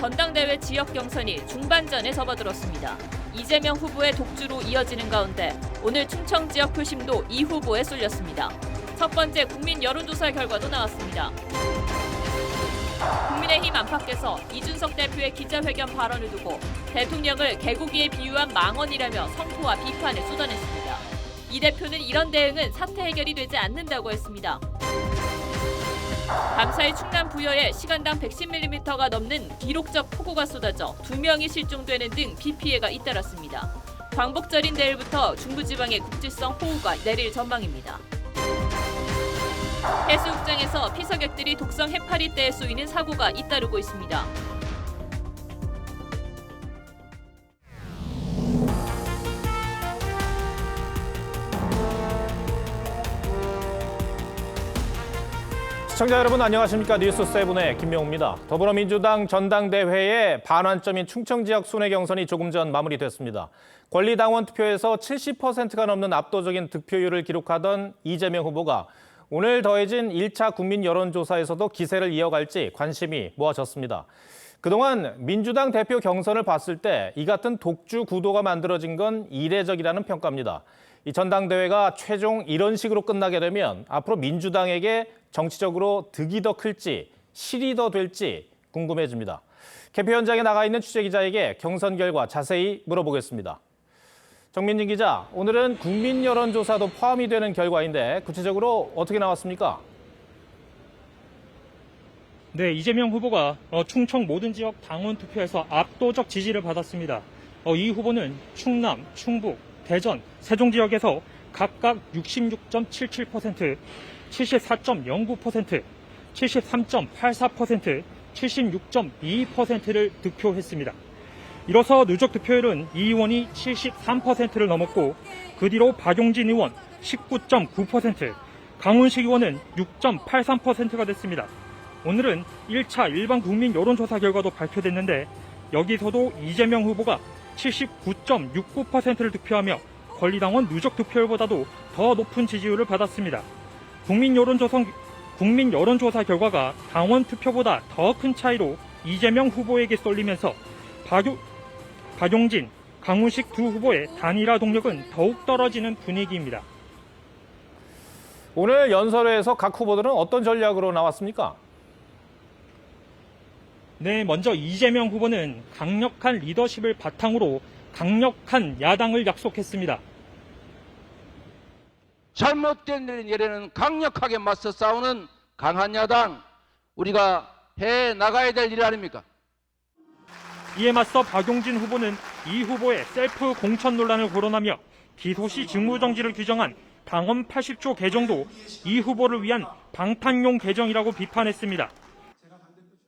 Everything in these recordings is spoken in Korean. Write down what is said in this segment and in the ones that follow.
전당대회 지역 경선이 중반전에 접어들었습니다. 이재명 후보의 독주로 이어지는 가운데 오늘 충청 지역 표심도 이 후보에 쏠렸습니다. 첫 번째 국민 여론조사 결과도 나왔습니다. 국민의힘 안팎에서 이준석 대표의 기자회견 발언을 두고 대통령을 개고기에 비유한 망언이라며 성토와 비판을 쏟아냈습니다. 이 대표는 이런 대응은 사태 해결이 되지 않는다고 했습니다. 밤사이 충남 부여에 시간당 110mm가 넘는 기록적 폭우가 쏟아져 2명이 실종되는 등 비 피해가 잇따랐습니다. 광복절인 내일부터 중부지방에 국지성 호우가 내릴 전망입니다. 해수욕장에서 피서객들이 독성 해파리떼에 쏘이는 사고가 잇따르고 있습니다. 시청자 여러분 안녕하십니까? 뉴스7의 김명우입니다. 더불어민주당 전당대회의 반환점인 충청 지역 순회 경선이 조금 전 마무리됐습니다. 권리당원 투표에서 70%가 넘는 압도적인 득표율을 기록하던 이재명 후보가 오늘 더해진 1차 국민 여론조사에서도 기세를 이어갈지 관심이 모아졌습니다. 그동안 민주당 대표 경선을 봤을 때 이 같은 독주 구도가 만들어진 건 이례적이라는 평가입니다. 이 전당대회가 최종 이런 식으로 끝나게 되면 앞으로 민주당에게 정치적으로 득이 더 클지 실이 더 될지 궁금해집니다. 개표 현장에 나가 있는 취재기자에게 경선 결과 자세히 물어보겠습니다. 정민진 기자, 오늘은 국민 여론조사도 포함이 되는 결과인데 구체적으로 어떻게 나왔습니까? 네, 이재명 후보가 충청 모든 지역 당원 투표에서 압도적 지지를 받았습니다. 이 후보는 충남, 충북, 대전, 세종 지역에서 각각 66.77%, 74.09%, 73.84%, 76.22%를 득표했습니다. 이로써 누적 득표율은 이 의원이 73%를 넘었고 그 뒤로 박용진 의원 19.9%, 강훈식 의원은 6.83%가 됐습니다. 오늘은 1차 일반 국민 여론조사 결과도 발표됐는데 여기서도 이재명 후보가 79.69%를 득표하며 권리당원 누적 득표율보다도 더 높은 지지율을 받았습니다. 국민 여론조사 결과가 당원 투표보다 더 큰 차이로 이재명 후보에게 쏠리면서 박용진, 강훈식 두 후보의 단일화 동력은 더욱 떨어지는 분위기입니다. 오늘 연설회에서 각 후보들은 어떤 전략으로 나왔습니까? 네, 먼저 이재명 후보는 강력한 리더십을 바탕으로 강력한 야당을 약속했습니다. 잘못된 일에는 강력하게 맞서 싸우는 강한 야당, 우리가 해 나가야 될 일 아닙니까? 이에 맞서 박용진 후보는 이 후보의 셀프 공천 논란을 거론하며 기소시 직무정지를 규정한 당헌 80조 개정도 이 후보를 위한 방탄용 개정이라고 비판했습니다.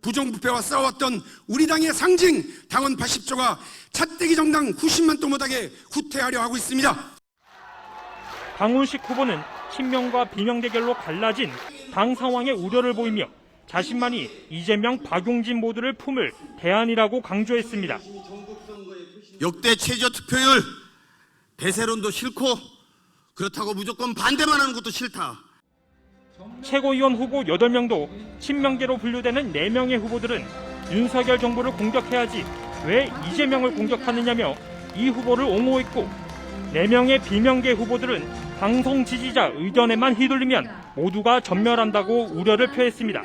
부정부패와 싸워왔던 우리 당의 상징 당헌 80조가 차떼기 정당 90만 도 못하게 후퇴하려 하고 있습니다. 강훈식 후보는 친명과 비명 대결로 갈라진 당 상황에 우려를 보이며 자신만이 이재명, 박용진 모두를 품을 대안이라고 강조했습니다. 역대 최저 득표율, 대세론도 싫고 그렇다고 무조건 반대만 하는 것도 싫다. 최고위원 후보 8명도 친명계로 분류되는 4명의 후보들은 윤석열 정부를 공격해야지 왜 이재명을 공격하느냐며 이 후보를 옹호했고 4명의 비명계 후보들은 방송 지지자 의견에만 휘둘리면 모두가 전멸한다고 우려를 표했습니다.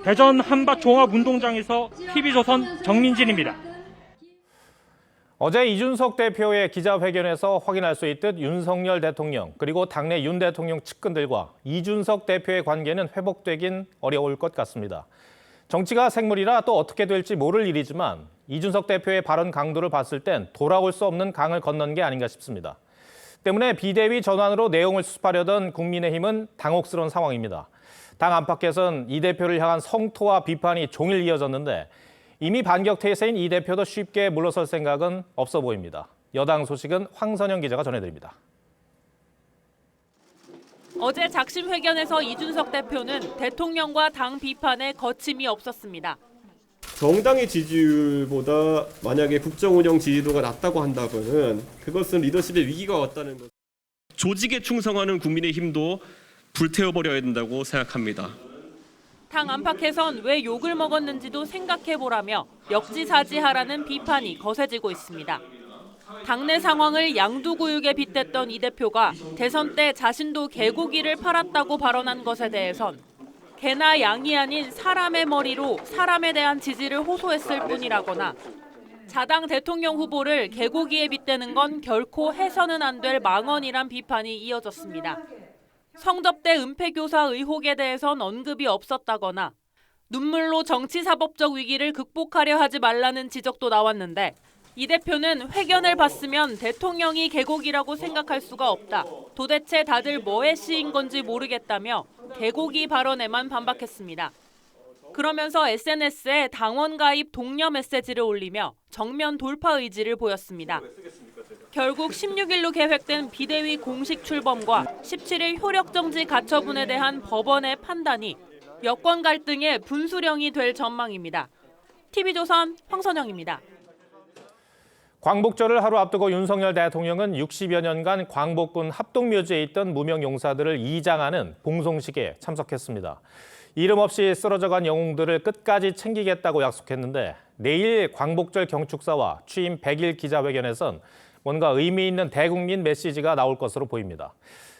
대전 한밭종합운동장에서 TV조선 정민진입니다. 어제 이준석 대표의 기자회견에서 확인할 수 있듯 윤석열 대통령 그리고 당내 윤 대통령 측근들과 이준석 대표의 관계는 회복되긴 어려울 것 같습니다. 정치가 생물이라 또 어떻게 될지 모를 일이지만 이준석 대표의 발언 강도를 봤을 땐 돌아올 수 없는 강을 건넌 게 아닌가 싶습니다. 때문에 비대위 전환으로 내용을 수습하려던 국민의힘은 당혹스러운 상황입니다. 당 안팎에선 이 대표를 향한 성토와 비판이 종일 이어졌는데 이미 반격태세인 이 대표도 쉽게 물러설 생각은 없어 보입니다. 여당 소식은 황선영 기자가 전해드립니다. 어제 작심회견에서 이준석 대표는 대통령과 당 비판에 거침이 없었습니다. 정당의 지지율보다 만약에 국정 운영 지지도가 낮다고 한다면은 그것은 리더십의 위기가 왔다는 것. 조직에 충성하는 국민의힘도 불태워버려야 된다고 생각합니다. 당 안팎에선 왜 욕을 먹었는지도 생각해보라며 역지사지하라는 비판이 거세지고 있습니다. 당내 상황을 양두구육에 빗댔던 이 대표가 대선 때 자신도 개고기를 팔았다고 발언한 것에 대해선 개나 양이 아닌 사람의 머리로 사람에 대한 지지를 호소했을 뿐이라거나 자당 대통령 후보를 개고기에 빗대는 건 결코 해서는 안 될 망언이란 비판이 이어졌습니다. 성접대 은폐교사 의혹에 대해선 언급이 없었다거나 눈물로 정치사법적 위기를 극복하려 하지 말라는 지적도 나왔는데 이 대표는 회견을 봤으면 대통령이 개고기라고 생각할 수가 없다. 도대체 다들 뭐에 씌인 건지 모르겠다며 개고기 발언에만 반박했습니다. 그러면서 SNS에 당원 가입 독려 메시지를 올리며 정면 돌파 의지를 보였습니다. 결국 16일로 계획된 비대위 공식 출범과 17일 효력정지 가처분에 대한 법원의 판단이 여권 갈등의 분수령이 될 전망입니다. TV조선 황선영입니다. 광복절을 하루 앞두고 윤석열 대통령은 60여 년간 광복군 합동묘지에 있던 무명 용사들을 이장하는 봉송식에 참석했습니다. 이름 없이 쓰러져간 영웅들을 끝까지 챙기겠다고 약속했는데 내일 광복절 경축사와 취임 100일 기자회견에선 뭔가 의미 있는 대국민 메시지가 나올 것으로 보입니다.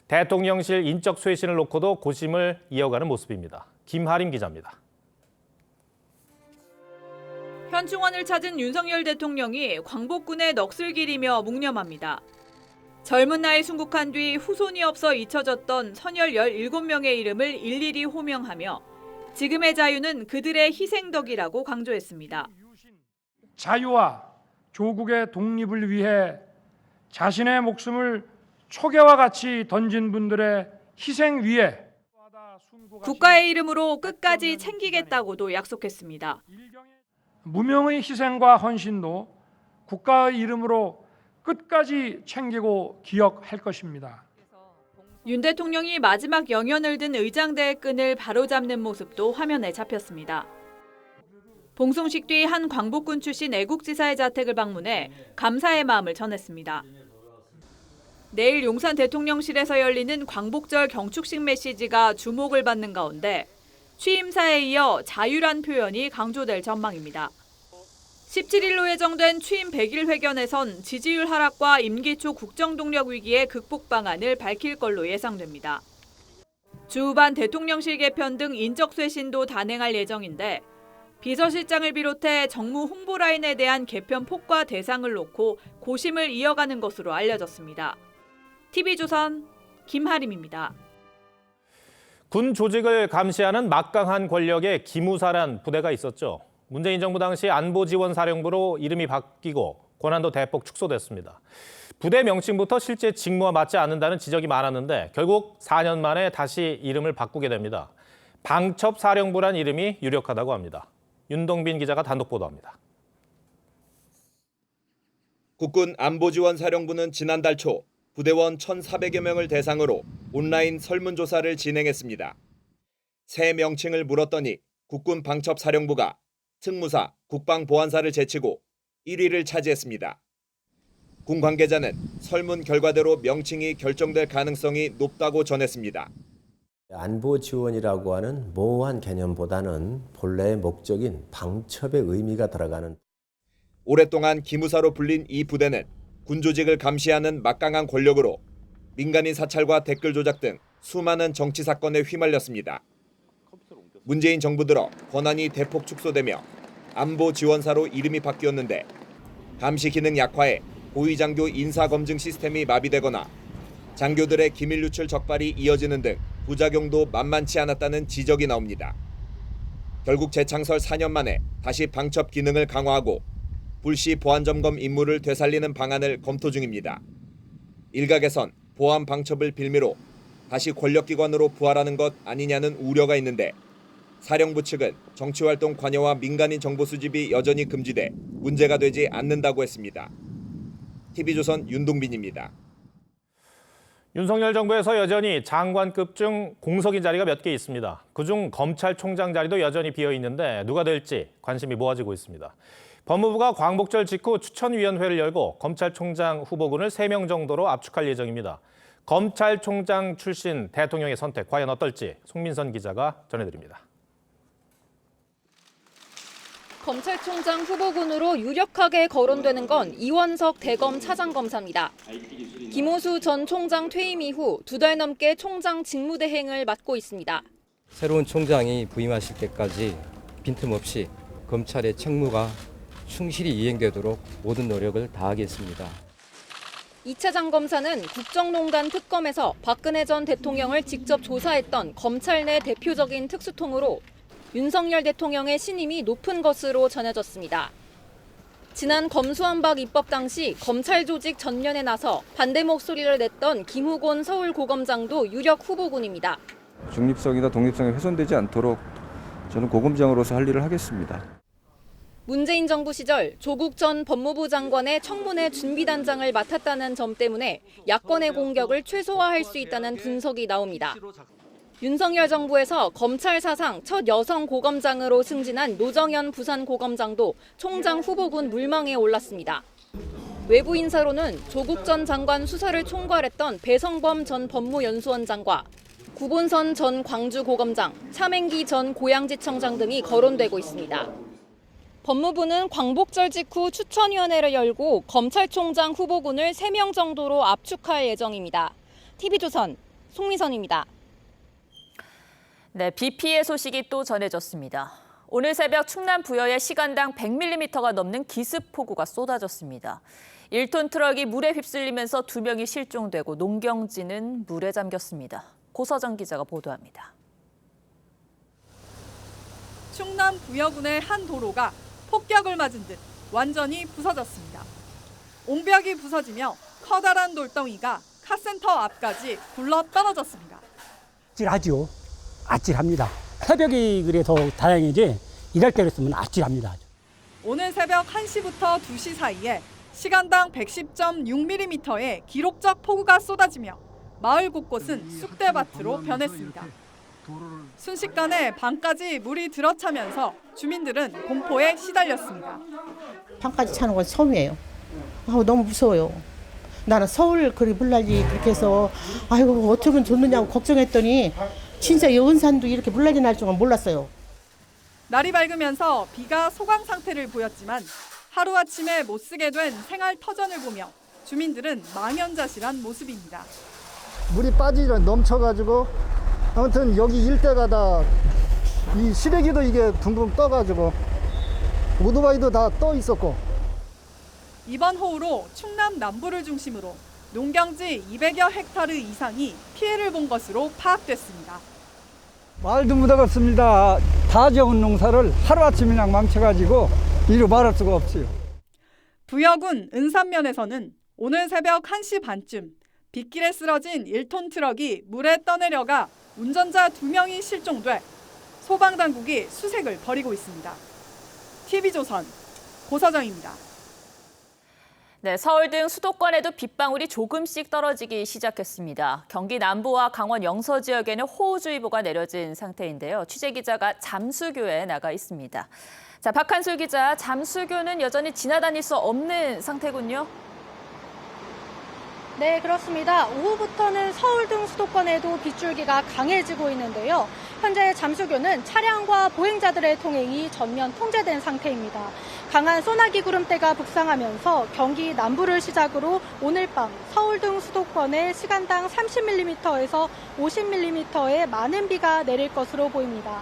대통령실 인적 쇄신을 놓고도 고심을 이어가는 모습입니다. 김하림 기자입니다. 현충원을 찾은 윤석열 대통령이 광복군의 넋을 기리며 묵념합니다. 젊은 나이 순국한 뒤 후손이 없어 잊혀졌던 선열 17명의 이름을 일일이 호명하며 지금의 자유는 그들의 희생덕이라고 강조했습니다. 자유와 조국의 독립을 위해 자신의 목숨을 초계와 같이 던진 분들의 희생 위에 국가의 이름으로 끝까지 챙기겠다고도 약속했습니다. 무명의 희생과 헌신도 국가의 이름으로 끝까지 챙기고 기억할 것입니다. 윤 대통령이 마지막 영연을 든 의장대의 끈을 바로잡는 모습도 화면에 잡혔습니다. 봉송식 뒤 한 광복군 출신 애국지사의 자택을 방문해 감사의 마음을 전했습니다. 내일 용산 대통령실에서 열리는 광복절 경축식 메시지가 주목을 받는 가운데 취임사에 이어 자유란 표현이 강조될 전망입니다. 17일로 예정된 취임 100일 회견에선 지지율 하락과 임기 초 국정동력 위기의 극복 방안을 밝힐 걸로 예상됩니다. 주후반 대통령실 개편 등 인적 쇄신도 단행할 예정인데 비서실장을 비롯해 정무 홍보 라인에 대한 개편 폭과 대상을 놓고 고심을 이어가는 것으로 알려졌습니다. TV조선 김하림입니다. 군 조직을 감시하는 막강한 권력의 기무사란 부대가 있었죠. 문재인 정부 당시 안보지원사령부로 이름이 바뀌고 권한도 대폭 축소됐습니다. 부대 명칭부터 실제 직무와 맞지 않는다는 지적이 많았는데 결국 4년 만에 다시 이름을 바꾸게 됩니다. 방첩사령부란 이름이 유력하다고 합니다. 윤동빈 기자가 단독 보도합니다. 국군 안보지원사령부는 지난달 초 부대원 1,400여 명을 대상으로 온라인 설문조사를 진행했습니다. 새 명칭을 물었더니 국군 방첩사령부가 특무사, 국방보안사를 제치고 1위를 차지했습니다. 군 관계자는 설문 결과대로 명칭이 결정될 가능성이 높다고 전했습니다. 안보 지원이라고 하는 모호한 개념보다는 본래의 목적인 방첩의 의미가 들어가는. 오랫동안 기무사로 불린 이 부대는 군 조직을 감시하는 막강한 권력으로 민간인 사찰과 댓글 조작 등 수많은 정치 사건에 휘말렸습니다. 문재인 정부 들어 권한이 대폭 축소되며 안보지원사로 이름이 바뀌었는데 감시 기능 약화에 고위장교 인사검증 시스템이 마비되거나 장교들의 기밀 유출 적발이 이어지는 등 부작용도 만만치 않았다는 지적이 나옵니다. 결국 재창설 4년 만에 다시 방첩 기능을 강화하고 불시 보안점검 임무를 되살리는 방안을 검토 중입니다. 일각에선 보안 방첩을 빌미로 다시 권력기관으로 부활하는 것 아니냐는 우려가 있는데 사령부 측은 정치활동 관여와 민간인 정보 수집이 여전히 금지돼 문제가 되지 않는다고 했습니다. TV조선 윤동빈입니다. 윤석열 정부에서 여전히 장관급 중 공석인 자리가 몇 개 있습니다. 그중 검찰총장 자리도 여전히 비어 있는데 누가 될지 관심이 모아지고 있습니다. 법무부가 광복절 직후 추천위원회를 열고 검찰총장 후보군을 3명 정도로 압축할 예정입니다. 검찰총장 출신 대통령의 선택 과연 어떨지 송민선 기자가 전해드립니다. 검찰총장 후보군으로 유력하게 거론되는 건 이원석 대검 차장검사입니다. 김호수 전 총장 퇴임 이후 2달 넘게 총장 직무대행을 맡고 있습니다. 새로운 총장이 부임하실 때까지 빈틈없이 검찰의 책무가 충실히 이행되도록 모든 노력을 다하겠습니다. 이 차장검사는 국정농단 특검에서 박근혜 전 대통령을 직접 조사했던 검찰 내 대표적인 특수통으로 윤석열 대통령의 신임이 높은 것으로 전해졌습니다. 지난 검수완박 입법 당시 검찰 조직 전면에 나서 반대 목소리를 냈던 김후곤 서울고검장도 유력 후보군입니다. 중립성이나 독립성이 훼손되지 않도록 저는 고검장으로서 할 일을 하겠습니다. 문재인 정부 시절 조국 전 법무부 장관의 청문회 준비단장을 맡았다는 점 때문에 야권의 공격을 최소화할 수 있다는 분석이 나옵니다. 윤석열 정부에서 검찰 사상 첫 여성 고검장으로 승진한 노정현 부산고검장도 총장 후보군 물망에 올랐습니다. 외부 인사로는 조국 전 장관 수사를 총괄했던 배성범 전 법무연수원장과 구본선 전 광주고검장, 차맹기 전 고양지청장 등이 거론되고 있습니다. 법무부는 광복절 직후 추천위원회를 열고 검찰총장 후보군을 3명 정도로 압축할 예정입니다. TV조선 송미선입니다. 네, 비 피해 소식이 또 전해졌습니다. 오늘 새벽 충남 부여에 시간당 100mm가 넘는 기습폭우가 쏟아졌습니다. 1톤 트럭이 물에 휩쓸리면서 2명이 실종되고 농경지는 물에 잠겼습니다. 고서정 기자가 보도합니다. 충남 부여군의 한 도로가 폭격을 맞은 듯 완전히 부서졌습니다. 옹벽이 부서지며 커다란 돌덩이가 카센터 앞까지 굴러 떨어졌습니다. 아찔하죠. 아찔합니다. 새벽이 그래서 다행이지 일할 때였으면 아찔합니다. 오늘 새벽 1시부터 2시 사이에 시간당 110.6mm의 기록적 폭우가 쏟아지며 마을 곳곳은 쑥대밭으로 변했습니다. 순식간에 방까지 물이 들어차면서 주민들은 공포에 시달렸습니다. 방까지 차는 건 처음이에요. 너무 무서워요. 나는 서울 그리 물난리 그렇게 해서 아이고 어쩌면 좋느냐고 걱정했더니 진짜 여은산도 이렇게 물난리 날 줄은 몰랐어요. 날이 밝으면서 비가 소강 상태를 보였지만 하루아침에 못 쓰게 된 생활 터전을 보며 주민들은 망연자실한 모습입니다. 물이 빠지려 넘쳐가지고 아무튼 여기 일대가 다 이 시래기도 이게 둥둥 떠가지고 오토바이도 다 떠 있었고. 이번 호우로 충남 남부를 중심으로 농경지 200여 헥타르 이상이 피해를 본 것으로 파악됐습니다. 말도 못하겠습니다. 다 지은 농사를 하루아침에 그냥 망쳐가지고 이루 말할 수가 없어요. 부여군 은산면에서는 오늘 새벽 1시 반쯤 빗길에 쓰러진 1톤 트럭이 물에 떠내려가 운전자 2명이 실종돼 소방당국이 수색을 벌이고 있습니다. TV조선 고서정입니다. 네, 서울 등 수도권에도 빗방울이 조금씩 떨어지기 시작했습니다. 경기 남부와 강원 영서 지역에는 호우주의보가 내려진 상태인데요. 취재기자가 잠수교에 나가 있습니다. 자, 박한술 기자, 잠수교는 여전히 지나다닐 수 없는 상태군요. 네, 그렇습니다. 오후부터는 서울 등 수도권에도 빗줄기가 강해지고 있는데요. 현재 잠수교는 차량과 보행자들의 통행이 전면 통제된 상태입니다. 강한 소나기 구름대가 북상하면서 경기 남부를 시작으로 오늘 밤 서울 등 수도권에 시간당 30mm에서 50mm의 많은 비가 내릴 것으로 보입니다.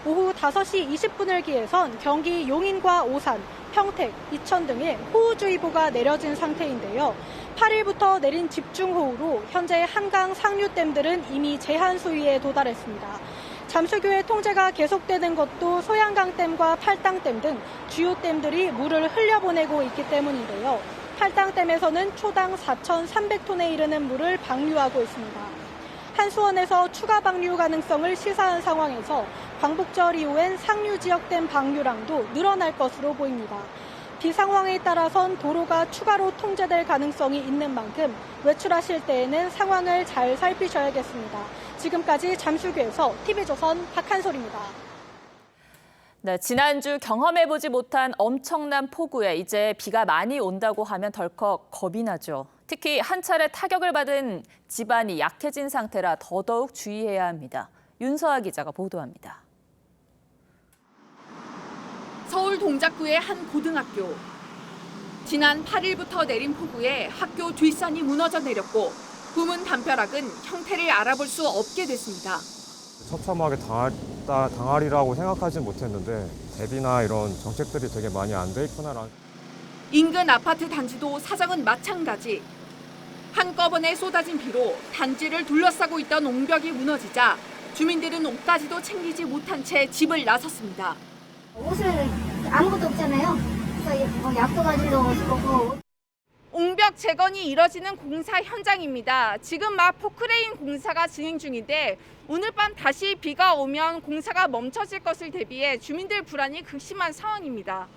오후 5시 20분을 기해선 경기 용인과 오산, 평택, 이천 등에 호우주의보가 내려진 상태인데요. 8일부터 내린 집중호우로 현재 한강 상류댐들은 이미 제한 수위에 도달했습니다. 잠수교의 통제가 계속되는 것도 소양강댐과 팔당댐 등 주요 댐들이 물을 흘려보내고 있기 때문인데요. 팔당댐에서는 초당 4,300톤에 이르는 물을 방류하고 있습니다. 한수원에서 추가 방류 가능성을 시사한 상황에서 광복절 이후엔 상류 지역댐 방류량도 늘어날 것으로 보입니다. 비 상황에 따라선 도로가 추가로 통제될 가능성이 있는 만큼 외출하실 때에는 상황을 잘 살피셔야겠습니다. 지금까지 잠수교에서 TV조선 박한솔입니다. 네, 지난주 경험해보지 못한 엄청난 폭우에 이제 비가 많이 온다고 하면 덜컥 겁이 나죠. 특히 한 차례 타격을 받은 집안이 약해진 상태라 더더욱 주의해야 합니다. 윤서아 기자가 보도합니다. 서울 동작구의 한 고등학교. 지난 8일부터 내린 폭우에 학교 뒷산이 무너져 내렸고 부문 담벼락은 형태를 알아볼 수 없게 됐습니다. 처참하게 당하리라고 생각하진 못했는데 대비나 이런 정책들이 되게 많이 안 돼 있구나라는. 인근 아파트 단지도 사정은 마찬가지. 한꺼번에 쏟아진 비로 단지를 둘러싸고 있던 옹벽이 무너지자 주민들은 옷까지도 챙기지 못한 채 집을 나섰습니다. 옷을 아무것도 없잖아요. 그래서 약도 가지러 오고. 옹벽 재건이 이뤄지는 공사 현장입니다. 지금 막 포크레인 공사가 진행 중인데 오늘 밤 다시 비가 오면 공사가 멈춰질 것을 대비해 주민들 불안이 극심한 상황입니다.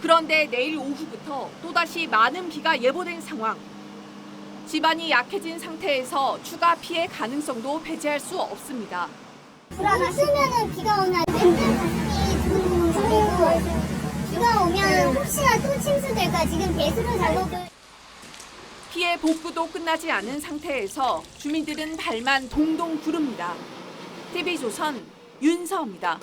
그런데 내일 오후부터 또다시 많은 비가 예보된 상황. 집안이 약해진 상태에서 추가 피해 가능성도 배제할 수 없습니다. 있으면은 비가 오나 좀 비가 오면 혹시나 또 침수될까 지금 배수로 작업을. 피해 복구도 끝나지 않은 상태에서 주민들은 발만 동동 구릅니다. TV조선 윤서입니다.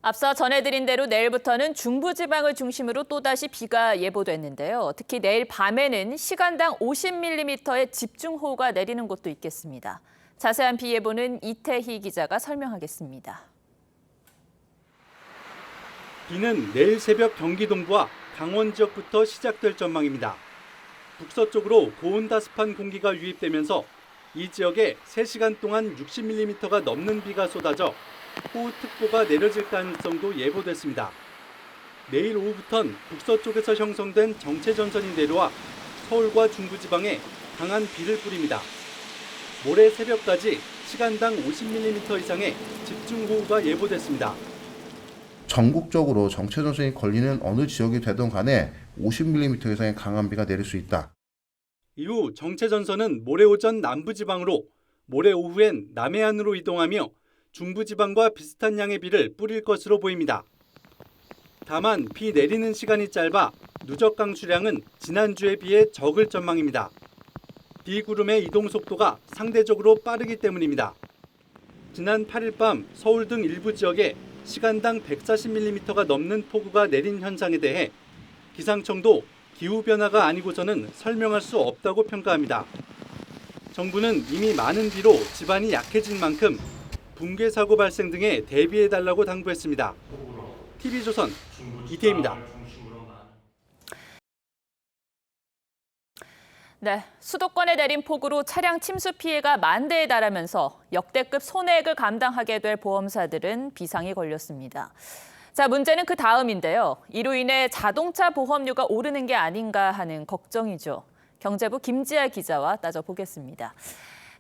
앞서 전해드린 대로 내일부터는 중부지방을 중심으로 또다시 비가 예보됐는데요. 특히 내일 밤에는 시간당 50mm의 집중호우가 내리는 곳도 있겠습니다. 자세한 비 예보는 이태희 기자가 설명하겠습니다. 비는 내일 새벽 경기 동부와 강원 지역부터 시작될 전망입니다. 북서쪽으로 고온다습한 공기가 유입되면서 이 지역에 3시간 동안 60mm가 넘는 비가 쏟아져 호우특보가 내려질 가능성도 예보됐습니다. 내일 오후부턴 북서쪽에서 형성된 정체전선이 내려와 서울과 중부지방에 강한 비를 뿌립니다. 모레 새벽까지 시간당 50mm 이상의 집중호우가 예보됐습니다. 전국적으로 정체전선이 걸리는 어느 지역이 되든 간에 50mm 이상의 강한 비가 내릴 수 있다. 이후 정체전선은 모레 오전 남부지방으로, 모레 오후엔 남해안으로 이동하며 중부지방과 비슷한 양의 비를 뿌릴 것으로 보입니다. 다만 비 내리는 시간이 짧아 누적 강수량은 지난주에 비해 적을 전망입니다. 비구름의 이동 속도가 상대적으로 빠르기 때문입니다. 지난 8일 밤 서울 등 일부 지역에 시간당 140mm가 넘는 폭우가 내린 현상에 대해 기상청도 기후변화가 아니고서는 설명할 수 없다고 평가합니다. 정부는 이미 많은 비로 지반이 약해진 만큼 붕괴 사고 발생 등에 대비해달라고 당부했습니다. TV조선 이태희입니다. 네, 수도권에 내린 폭우로 차량 침수 피해가 10,000대에 달하면서 역대급 손해액을 감당하게 될 보험사들은 비상이 걸렸습니다. 자, 문제는 그 다음인데요. 이로 인해 자동차 보험료가 오르는 게 아닌가 하는 걱정이죠. 경제부 김지아 기자와 따져보겠습니다.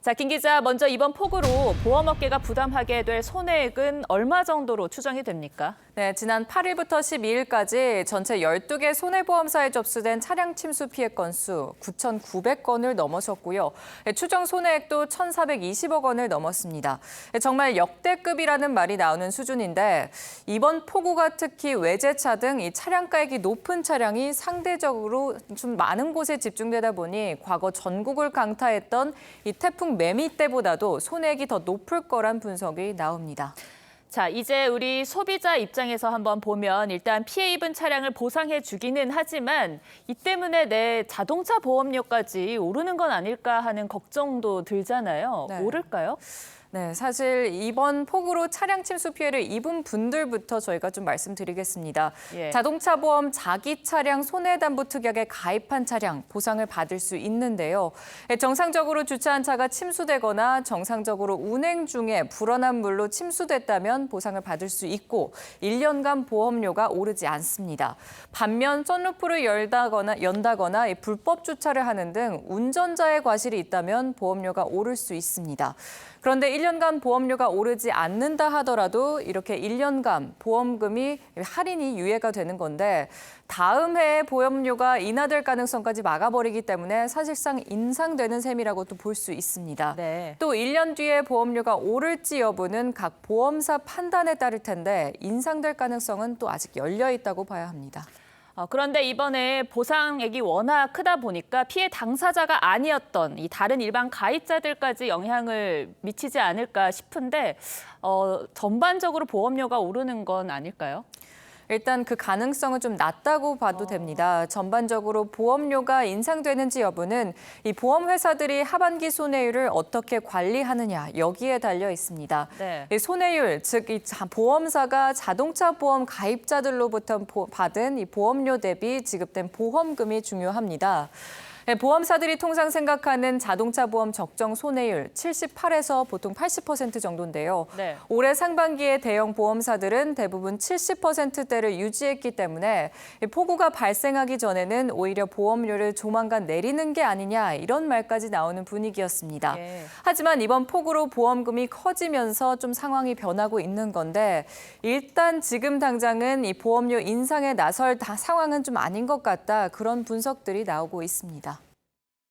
자, 김 기자, 먼저 이번 폭우로 보험업계가 부담하게 될 손해액은 얼마 정도로 추정이 됩니까? 네, 지난 8일부터 12일까지 전체 12개 손해보험사에 접수된 차량 침수 피해 건수 9,900건을 넘어섰고요. 추정 손해액도 1,420억 원을 넘었습니다. 정말 역대급이라는 말이 나오는 수준인데 이번 폭우가 특히 외제차 등 이 차량가액이 높은 차량이 상대적으로 좀 많은 곳에 집중되다 보니 과거 전국을 강타했던 이 태풍 매미 때보다도 손해액이 더 높을 거란 분석이 나옵니다. 자, 이제 우리 소비자 입장에서 한번 보면 일단 피해 입은 차량을 보상해 주기는 하지만 이 때문에 내 자동차 보험료까지 오르는 건 아닐까 하는 걱정도 들잖아요. 네. 오를까요? 네, 사실 이번 폭우로 차량 침수 피해를 입은 분들부터 저희가 좀 말씀드리겠습니다. 예. 자동차 보험 자기 차량 손해담보 특약에 가입한 차량 보상을 받을 수 있는데요. 정상적으로 주차한 차가 침수되거나 정상적으로 운행 중에 불어난 물로 침수됐다면 보상을 받을 수 있고 1년간 보험료가 오르지 않습니다. 반면 선루프를 연다거나 불법 주차를 하는 등 운전자의 과실이 있다면 보험료가 오를 수 있습니다. 그런데 1년간 보험료가 오르지 않는다 하더라도 이렇게 1년간 보험금이 할인이 유예가 되는 건데 다음 해에 보험료가 인하될 가능성까지 막아버리기 때문에 사실상 인상되는 셈이라고도 볼 수 있습니다. 네. 또 1년 뒤에 보험료가 오를지 여부는 각 보험사 판단에 따를 텐데 인상될 가능성은 또 아직 열려 있다고 봐야 합니다. 그런데 이번에 보상액이 워낙 크다 보니까 피해 당사자가 아니었던 이 다른 일반 가입자들까지 영향을 미치지 않을까 싶은데 전반적으로 보험료가 오르는 건 아닐까요? 일단 그 가능성은 좀 낮다고 봐도 됩니다. 전반적으로 보험료가 인상되는지 여부는 이 보험회사들이 하반기 손해율을 어떻게 관리하느냐 여기에 달려 있습니다. 네. 이 손해율, 즉 이 보험사가 자동차 보험 가입자들로부터 받은 이 보험료 대비 지급된 보험금이 중요합니다. 보험사들이 통상 생각하는 자동차 보험 적정 손해율 78에서 보통 80% 정도인데요. 네. 올해 상반기에 대형 보험사들은 대부분 70%대를 유지했기 때문에 폭우가 발생하기 전에는 오히려 보험료를 조만간 내리는 게 아니냐 이런 말까지 나오는 분위기였습니다. 예. 하지만 이번 폭우로 보험금이 커지면서 좀 상황이 변하고 있는 건데 일단 지금 당장은 이 보험료 인상에 나설 상황은 좀 아닌 것 같다 그런 분석들이 나오고 있습니다.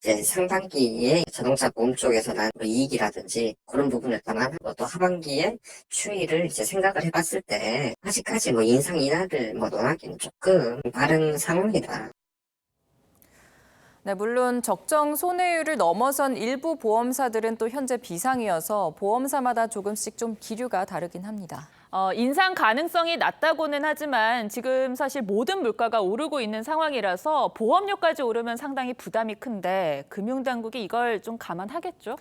이제 상반기에 자동차 보험 쪽에서 난 이익이라든지 그런 부분을 담아 또 하반기에 추이를 이제 생각을 해봤을 때 아직까지 인상 인하를 논하기는 조금 빠른 상황이다. 네, 물론 적정 손해율을 넘어선 일부 보험사들은 또 현재 비상이어서 보험사마다 조금씩 좀 기류가 다르긴 합니다. 인상 가능성이 낮다고는 하지만 지금 사실 모든 물가가 오르고 있는 상황이라서 보험료까지 오르면 상당히 부담이 큰데 금융당국이 이걸 좀 감안하겠죠?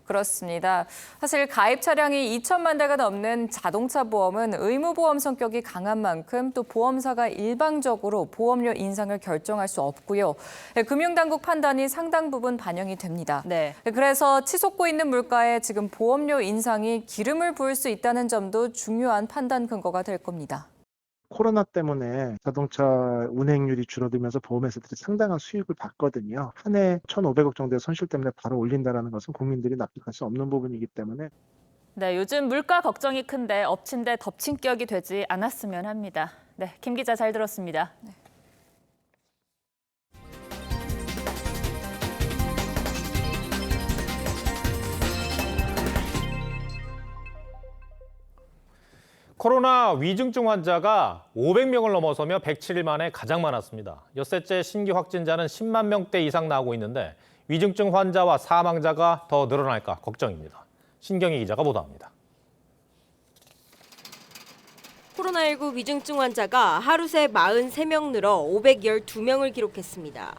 그렇습니다. 사실 가입 차량이 2천만 대가 넘는 자동차 보험은 의무보험 성격이 강한 만큼 또 보험사가 일방적으로 보험료 인상을 결정할 수 없고요. 금융당국 판단이 상당 부분 반영이 됩니다. 네. 그래서 치솟고 있는 물가에 지금 보험료 인상이 기름을 부을 수 있다는 점도 중요한 판단 근거가 될 겁니다. 코로나 때문에 자동차 운행률이 줄어들면서 보험회사들이 상당한 수익을 봤거든요. 한 해 1,500억 정도의 손실 때문에 바로 올린다는 것은 국민들이 납득할 수 없는 부분이기 때문에 네, 요즘 물가 걱정이 큰데 엎친 데 덮친 격이 되지 않았으면 합니다. 네, 김 기자 잘 들었습니다. 네. 코로나 위중증 환자가 500명을 넘어서며 107일 만에 가장 많았습니다. 엿새째 신규 확진자는 10만 명대 이상 나오고 있는데 위중증 환자와 사망자가 더 늘어날까 걱정입니다. 신경희 기자가 보도합니다. 코로나19 위중증 환자가 하루 새 43명 늘어 512명을 기록했습니다.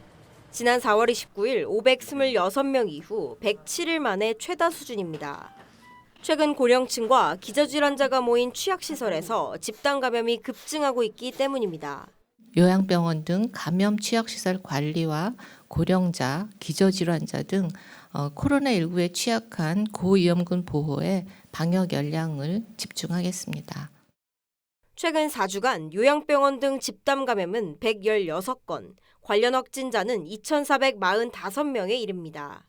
지난 4월 29일 526명 이후 107일 만에 최다 수준입니다. 최근 고령층과 기저질환자가 모인 취약시설에서 집단 감염이 급증하고 있기 때문입니다. 요양병원 등 감염 취약시설 관리와 고령자, 기저질환자 등 코로나19에 취약한 고위험군 보호에 방역 역량을 집중하겠습니다. 최근 4주간 요양병원 등 집단 감염은 116건, 관련 확진자는 2,445명에 이릅니다.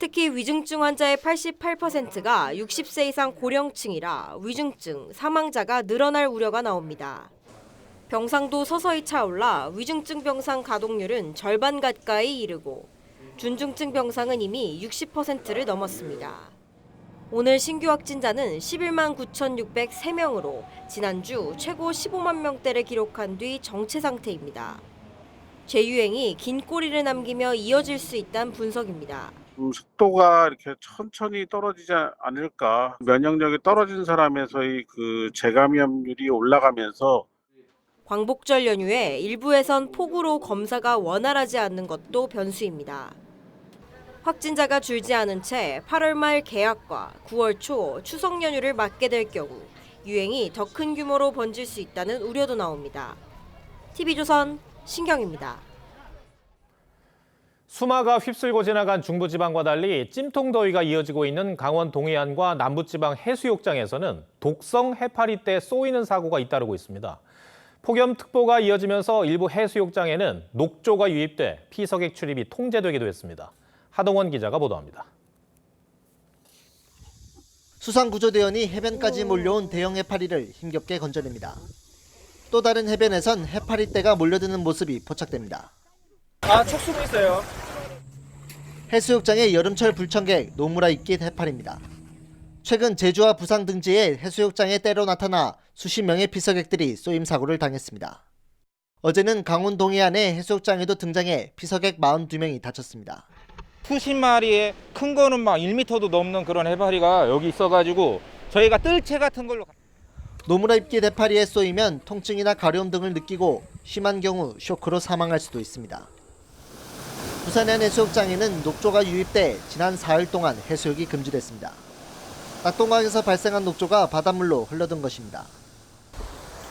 특히 위중증 환자의 88%가 60세 이상 고령층이라 위중증, 사망자가 늘어날 우려가 나옵니다. 병상도 서서히 차올라 위중증 병상 가동률은 절반 가까이 이르고 준중증 병상은 이미 60%를 넘었습니다. 오늘 신규 확진자는 11만 9,603명으로 지난주 최고 15만 명대를 기록한 뒤 정체 상태입니다. 재유행이 긴 꼬리를 남기며 이어질 수 있다는 분석입니다. 속도가 이렇게 천천히 떨어지지 않을까. 면역력이 떨어진 사람에서의 그 재감염률이 올라가면서 광복절 연휴에 일부에선 폭우로 검사가 원활하지 않는 것도 변수입니다. 확진자가 줄지 않은 채 8월 말 개학과 9월 초 추석 연휴를 맞게 될 경우 유행이 더 큰 규모로 번질 수 있다는 우려도 나옵니다. TV조선 신경입니다. 수마가 휩쓸고 지나간 중부지방과 달리 찜통더위가 이어지고 있는 강원 동해안과 남부지방 해수욕장에서는 독성 해파리떼 쏘이는 사고가 잇따르고 있습니다. 폭염특보가 이어지면서 일부 해수욕장에는 녹조가 유입돼 피서객 출입이 통제되기도 했습니다. 하동원 기자가 보도합니다. 수상구조대원이 해변까지 몰려온 대형 해파리를 힘겹게 건져냅니다. 또 다른 해변에선 해파리떼가 몰려드는 모습이 포착됩니다. 촉수도 있어요. 해수욕장의 여름철 불청객 노무라 이끼 해파리입니다. 최근 제주와 부산 등지에 해수욕장에 때로 나타나 수십 명의 피서객들이 쏘임 사고를 당했습니다. 어제는 강원 동해안의 해수욕장에도 등장해 피서객 42명이 다쳤습니다. 수십 마리의 큰 거는 막 1m도 넘는 그런 해파리가 여기 있어가지고 저희가 뜰채 같은 걸로 노무라입깃 해파리에 쏘이면 통증이나 가려움 등을 느끼고 심한 경우 쇼크로 사망할 수도 있습니다. 부산해안 해수욕장에는 녹조가 유입돼 지난 4일 동안 해수욕이 금지됐습니다. 낙동강에서 발생한 녹조가 바닷물로 흘러든 것입니다.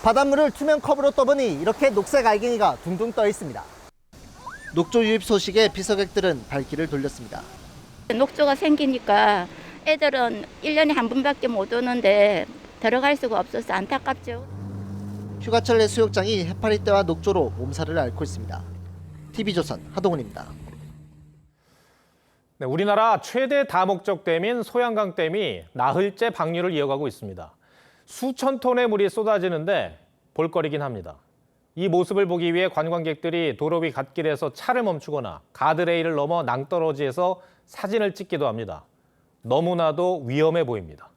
바닷물을 투명 컵으로 떠보니 이렇게 녹색 알갱이가 둥둥 떠 있습니다. 녹조 유입 소식에 피서객들은 발길을 돌렸습니다. 녹조가 생기니까 애들은 1년에 한 번밖에 못 오는데 들어갈 수가 없어서 안타깝죠. 휴가철 해수욕장이 해파리떼와 녹조로 몸살을 앓고 있습니다. TV조선 하동훈입니다. 네, 우리나라 최대 다목적댐인 소양강댐이 나흘째 방류를 이어가고 있습니다. 수천 톤의 물이 쏟아지는데 볼거리긴 합니다. 이 모습을 보기 위해 관광객들이 도로 위 갓길에서 차를 멈추거나 가드레일을 넘어 낭떠러지에서 사진을 찍기도 합니다. 너무나도 위험해 보입니다.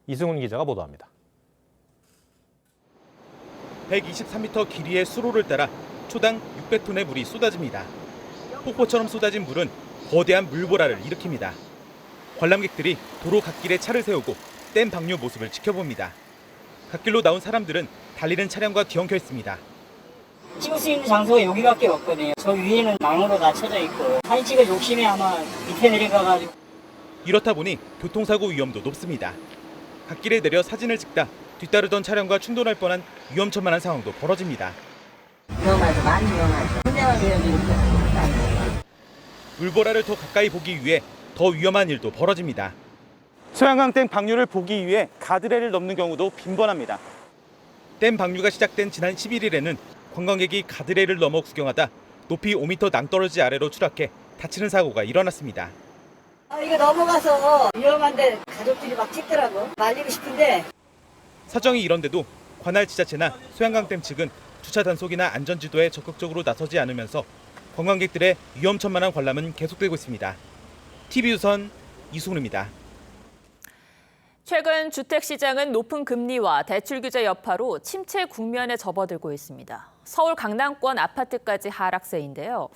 이승훈 기자가 보도합니다. 123m 길이의 수로를 따라 초당 600톤의 물이 쏟아집니다. 폭포처럼 쏟아진 물은 거대한 물보라를 일으킵니다. 관람객들이 도로 갓길에 차를 세우고 댐 방류 모습을 지켜봅니다. 갓길로 나온 사람들은 달리는 차량과 뒤엉켜 있습니다. 찍을 수 있는 장소가 여기밖에 없거든요. 저 위에는 망으로 낮춰져 있고 사진 찍을 욕심에 아마 밑에 내려가가지고. 이렇다 보니 교통사고 위험도 높습니다. 갓길에 내려 사진을 찍다 뒤따르던 차량과 충돌할 뻔한 위험천만한 상황도 벌어집니다. 위험하죠. 많이 위험하죠. 혼자만 되어지니까. 물보라를 더 가까이 보기 위해 더 위험한 일도 벌어집니다. 소양강댐 방류를 보기 위해 가드레일을 넘는 경우도 빈번합니다. 댐 방류가 시작된 지난 11일에는 관광객이 가드레일을 넘어 구경하다 높이 5m 낭떠러지 아래로 추락해 다치는 사고가 일어났습니다. 이거 넘어가서 위험한데 가족들이 막 찍더라고. 말리고 싶은데. 사정이 이런데도 관할 지자체나 소양강댐 측은 주차 단속이나 안전지도에 적극적으로 나서지 않으면서 관광객들의 위험천만한 관람은 계속되고 있습니다. TV조선 이승훈입니다. 최근 주택시장은 높은 금리와 대출 규제 여파로 침체 국면에 접어들고 있습니다. 서울 강남권 아파트까지 하락세인데요.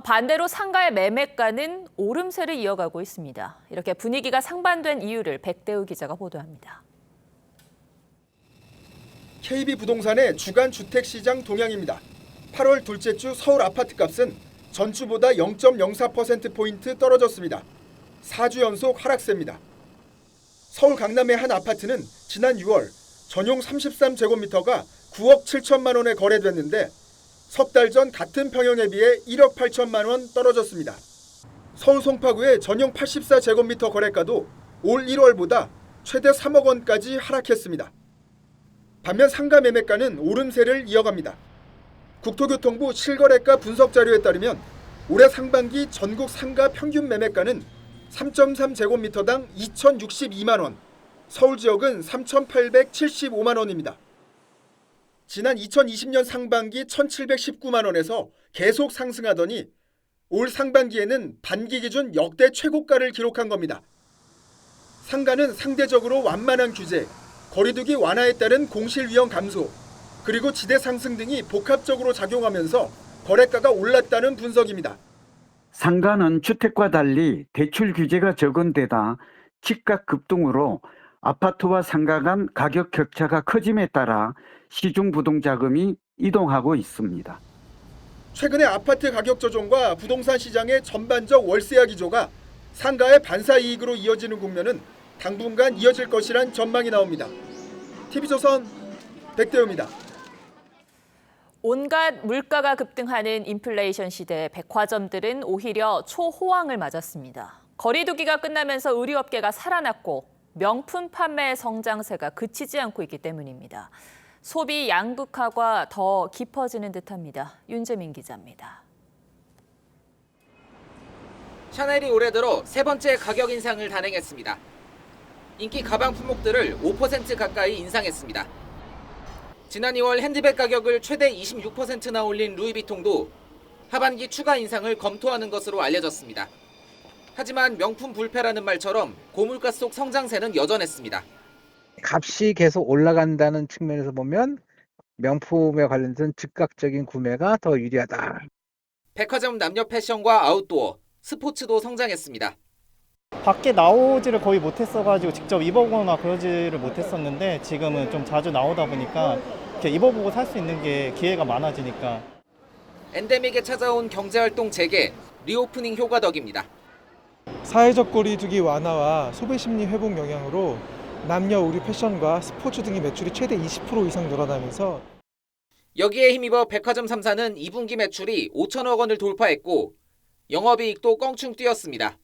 반대로 상가의 매매가는 오름세를 이어가고 있습니다. 이렇게 분위기가 상반된 이유를 백대우 기자가 보도합니다. KB부동산의 주간 주택시장 동향입니다. 8월 둘째 주 서울 아파트값은 전주보다 0.04%포인트 떨어졌습니다. 4주 연속 하락세입니다. 서울 강남의 한 아파트는 지난 6월 전용 33제곱미터가 9억 7천만 원에 거래됐는데 석 달 전 같은 평형에 비해 1억 8천만 원 떨어졌습니다. 서울 송파구의 전용 84제곱미터 거래가도 올 1월보다 최대 3억 원까지 하락했습니다. 반면 상가 매매가는 오름세를 이어갑니다. 국토교통부 실거래가 분석 자료에 따르면 올해 상반기 전국 상가 평균 매매가는 3.3제곱미터당 2,062만 원, 서울 지역은 3,875만 원입니다. 지난 2020년 상반기 1,719만 원에서 계속 상승하더니 올 상반기에는 반기 기준 역대 최고가를 기록한 겁니다. 상가는 상대적으로 완만한 규제, 거리두기 완화에 따른 공실 위험 감소, 그리고 지대 상승 등이 복합적으로 작용하면서 거래가가 올랐다는 분석입니다. 상가는 주택과 달리 대출 규제가 적은 데다 집값 급등으로 아파트와 상가 간 가격 격차가 커짐에 따라 시중 부동 자금이 이동하고 있습니다. 최근의 아파트 가격 조정과 부동산 시장의 전반적 월세화 기조가 상가의 반사 이익으로 이어지는 국면은 당분간 이어질 것이란 전망이 나옵니다. TV조선 백대우입니다. 온갖 물가가 급등하는 인플레이션 시대에 백화점들은 오히려 초호황을 맞았습니다. 거리두기가 끝나면서 의류업계가 살아났고 명품 판매의 성장세가 그치지 않고 있기 때문입니다. 소비 양극화가 더 깊어지는 듯합니다. 윤재민 기자입니다. 샤넬이 올해 들어 세 번째 가격 인상을 단행했습니다. 인기 가방 품목들을 5% 가까이 인상했습니다. 지난 2월 핸드백 가격을 최대 26%나 올린 루이비통도 하반기 추가 인상을 검토하는 것으로 알려졌습니다. 하지만 명품 불패라는 말처럼 고물가 속 성장세는 여전했습니다. 값이 계속 올라간다는 측면에서 보면 명품에 관련된 즉각적인 구매가 더 유리하다. 백화점 남녀 패션과 아웃도어, 스포츠도 성장했습니다. 밖에 나오지를 거의 못했어가지고 직접 입어보거나 그러지를 못했었는데 지금은 좀 자주 나오다 보니까 이렇게 입어보고 살 수 있는 게 기회가 많아지니까. 엔데믹에 찾아온 경제활동 재개, 리오프닝 효과 덕입니다. 사회적 거리두기 완화와 소비심리 회복 영향으로 남녀 의류 패션과 스포츠 등의 매출이 최대 20% 이상 늘어나면서 여기에 힘입어 백화점 3사는 2분기 매출이 5천억 원을 돌파했고 영업이익도 껑충 뛰었습니다.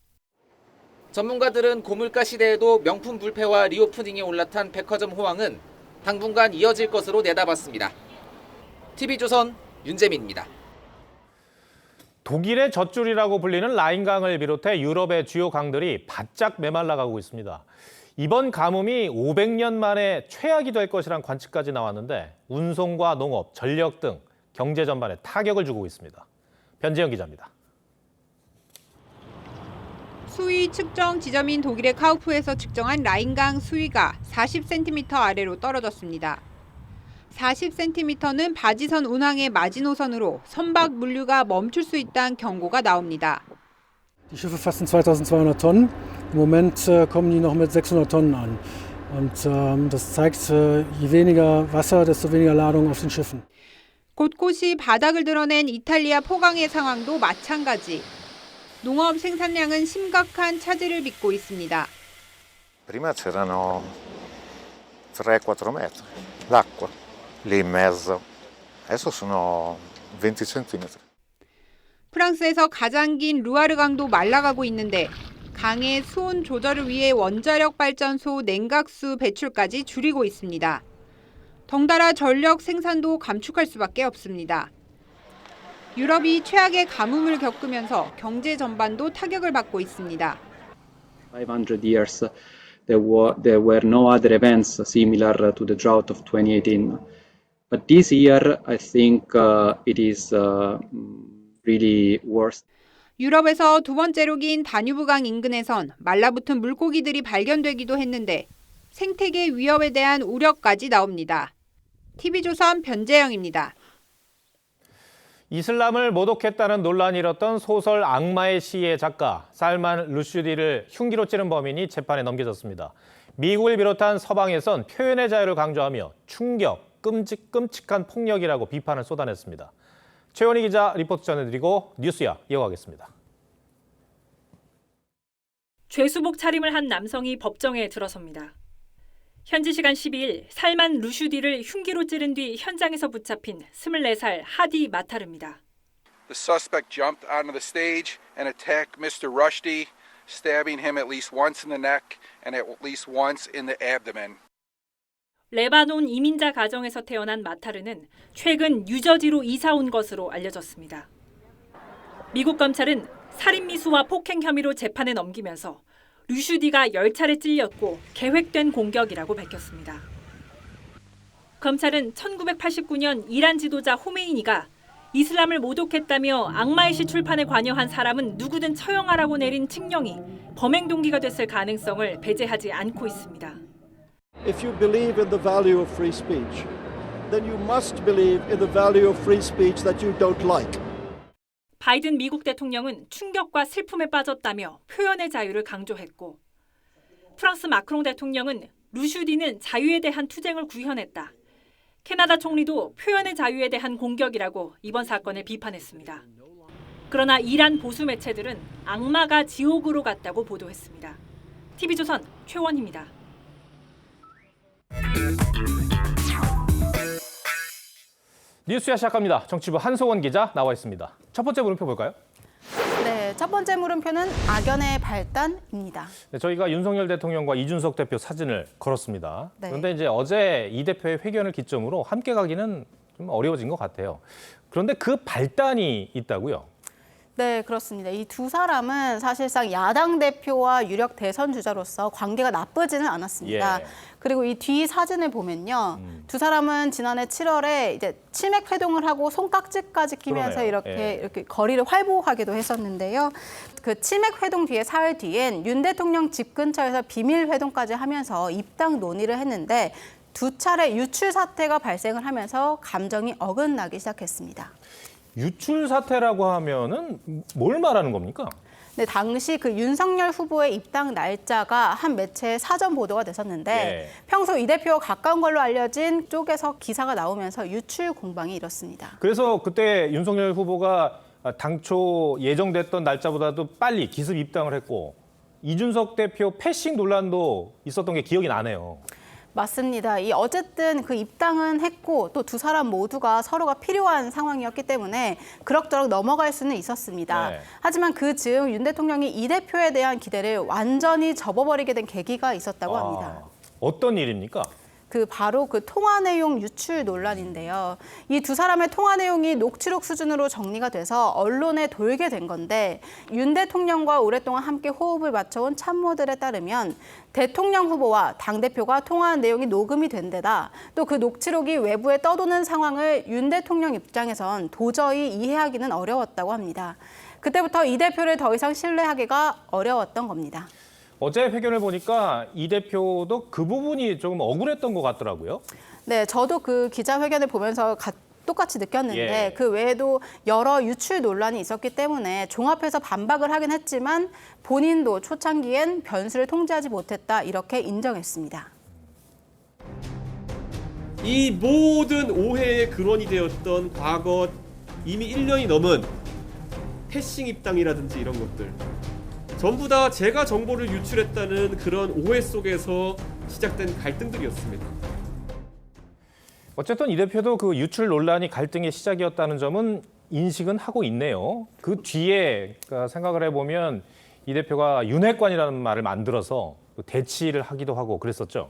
전문가들은 고물가 시대에도 명품 불패와 리오프닝에 올라탄 백화점 호황은 당분간 이어질 것으로 내다봤습니다. TV조선 윤재민입니다. 독일의 젖줄이라고 불리는 라인강을 비롯해 유럽의 주요 강들이 바짝 메말라가고 있습니다. 이번 가뭄이 500년 만에 최악이 될 것이란 관측까지 나왔는데 운송과 농업, 전력 등 경제 전반에 타격을 주고 있습니다. 변재영 기자입니다. 수위 측정 지점인 독일의 카우프에서 측정한 라인강 수위가 40cm 아래로 떨어졌습니다. 40cm는 바지선 운항의 마지노선으로 선박 물류가 멈출 수 있다는 경고가 나옵니다. Die Schiffe fassen 2.200 Tonnen. Im Moment kommen die noch mit 600 Tonnen an. Und das zeigt, je weniger Wasser, desto weniger Ladung auf den Schiffen. 곳곳이 바닥을 드러낸 이탈리아 포강의 상황도 마찬가지. 농업 생산량은 심각한 차질을 빚고 있습니다. Prima c'erano 3-4 metri d'acqua lì in mezzo. Adesso sono 20 centimetri. 프랑스에서 가장 긴 루아르 강도 말라가고 있는데 강의 수온 조절을 위해 원자력 발전소 냉각수 배출까지 줄이고 있습니다. 덩달아 전력 생산도 감축할 수밖에 없습니다. 유럽이 최악의 가뭄을 겪으면서 경제 전반도 타격을 받고 있습니다. 500 years there were no other events similar to the drought of 2018. But this year I think it is really worse. 유럽에서 두 번째로 긴 다뉴브강 인근에선 말라붙은 물고기들이 발견되기도 했는데 생태계 위협에 대한 우려까지 나옵니다. TV조선 변재영입니다. 이슬람을 모독했다는 논란이 일었던 소설 악마의 시의 작가 살만 루슈디를 흉기로 찌른 범인이 재판에 넘겨졌습니다. 미국을 비롯한 서방에선 표현의 자유를 강조하며 충격, 끔찍한 폭력이라고 비판을 쏟아냈습니다. 최원희 기자 리포트 전해드리고 뉴스야 이어가겠습니다. 죄수복 차림을 한 남성이 법정에 들어섭니다. 현지 시간 12일 살만 루슈디를 흉기로 찌른 뒤 현장에서 붙잡힌 24살 하디 마타르입니다. The suspect jumped onto the stage and attacked Mr. Rushdie, stabbing him at least once in the neck and at least once in the abdomen. 레바논 이민자 가정에서 태어난 마타르는 최근 뉴저지로 이사 온 것으로 알려졌습니다. 미국 검찰은 살인 미수와 폭행 혐의로 재판에 넘기면서 루슈디가 10차례 찔렸고 계획된 공격이라고 밝혔습니다. 검찰은 1989년 이란 지도자 호메이니가 이슬람을 모독했다며 악마의 시 출판에 관여한 사람은 누구든 처형하라고 내린 칙령이 범행 동기가 됐을 가능성을 배제하지 않고 있습니다. If you believe in the value of free speech, then you must believe in the value of free speech that you don't like. 바이든 미국 대통령은 충격과 슬픔에 빠졌다며 표현의 자유를 강조했고 프랑스 마크롱 대통령은 루슈디는 자유에 대한 투쟁을 구현했다. 캐나다 총리도 표현의 자유에 대한 공격이라고 이번 사건을 비판했습니다. 그러나 이란 보수 매체들은 악마가 지옥으로 갔다고 보도했습니다. TV조선 최원희입니다. 뉴스야 시작합니다. 정치부 한소원 기자 나와 있습니다. 첫 번째 물음표 볼까요? 네, 첫 번째 물음표는 악연의 발단입니다. 네, 저희가 윤석열 대통령과 이준석 대표 사진을 걸었습니다. 네. 그런데 이제 어제 이 대표의 회견을 기점으로 함께 가기는 좀 어려워진 것 같아요. 그런데 그 발단이 있다고요? 네, 그렇습니다. 이 두 사람은 사실상 야당 대표와 유력 대선 주자로서 관계가 나쁘지는 않았습니다. 예. 그리고 이 뒤 사진을 보면요, 두 사람은 지난해 7월에 이제 치맥 회동을 하고 손깍지까지 끼면서 그러네요. 이렇게 거리를 활보하기도 했었는데요. 그 치맥 회동 뒤에 사흘 뒤엔 윤 대통령 집 근처에서 비밀 회동까지 하면서 입당 논의를 했는데. 두 차례 유출 사태가 발생을 하면서 감정이 어긋나기 시작했습니다. 유출 사태라고 하면은 뭘 말하는 겁니까? 네, 당시 그 윤석열 후보의 입당 날짜가 한 매체에 사전 보도가 됐었는데 예. 평소 이 대표와 가까운 걸로 알려진 쪽에서 기사가 나오면서 유출 공방이 일었습니다. 그래서 그때 윤석열 후보가 당초 예정됐던 날짜보다도 빨리 기습 입당을 했고 이준석 대표 패싱 논란도 있었던 게 기억이 나네요. 맞습니다. 어쨌든 그 입당은 했고 또 두 사람 모두가 서로가 필요한 상황이었기 때문에 그럭저럭 넘어갈 수는 있었습니다. 네. 하지만 그 즈음 윤 대통령이 이 대표에 대한 기대를 완전히 접어버리게 된 계기가 있었다고 합니다. 어떤 일입니까? 바로 그 통화 내용 유출 논란인데요. 이 두 사람의 통화 내용이 녹취록 수준으로 정리가 돼서 언론에 돌게 된 건데 윤 대통령과 오랫동안 함께 호흡을 맞춰온 참모들에 따르면 대통령 후보와 당대표가 통화한 내용이 녹음이 된 데다 또 그 녹취록이 외부에 떠도는 상황을 윤 대통령 입장에선 도저히 이해하기는 어려웠다고 합니다. 그때부터 이 대표를 더 이상 신뢰하기가 어려웠던 겁니다. 어제 회견을 보니까 이 대표도 그 부분이 조금 억울했던 것 같더라고요. 네, 저도 그 기자회견을 보면서 똑같이 느꼈는데 예. 그 외에도 여러 유출 논란이 있었기 때문에 종합해서 반박을 하긴 했지만 본인도 초창기엔 변수를 통제하지 못했다 이렇게 인정했습니다. 이 모든 오해의 근원이 되었던 과거 이미 1년이 넘은 패싱 입당이라든지 이런 것들 전부 다 제가 정보를 유출했다는 그런 오해 속에서 시작된 갈등들이었습니다. 어쨌든 이 대표도 그 유출 논란이 갈등의 시작이었다는 점은 인식은 하고 있네요. 그 뒤에 생각을 해보면 이 대표가 윤핵관이라는 말을 만들어서 대치를 하기도 하고 그랬었죠.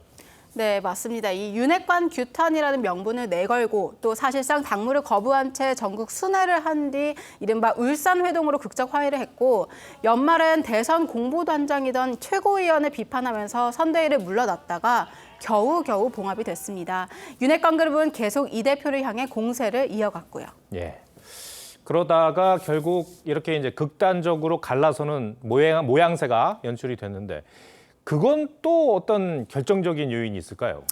네, 맞습니다. 이 윤핵관 규탄이라는 명분을 내걸고 또 사실상 당무를 거부한 채 전국 순회를 한 뒤 이른바 울산회동으로 극적 화해를 했고 연말엔 대선 공보단장이던 최고위원을 비판하면서 선대위를 물러났다가 겨우겨우 봉합이 됐습니다. 윤핵관 그룹은 계속 이 대표를 향해 공세를 이어갔고요. 예. 그러다가 결국 이렇게 이제 극단적으로 갈라서는 모양새가 연출이 됐는데 그건 또 어떤 결정적인 요인이 있을까요?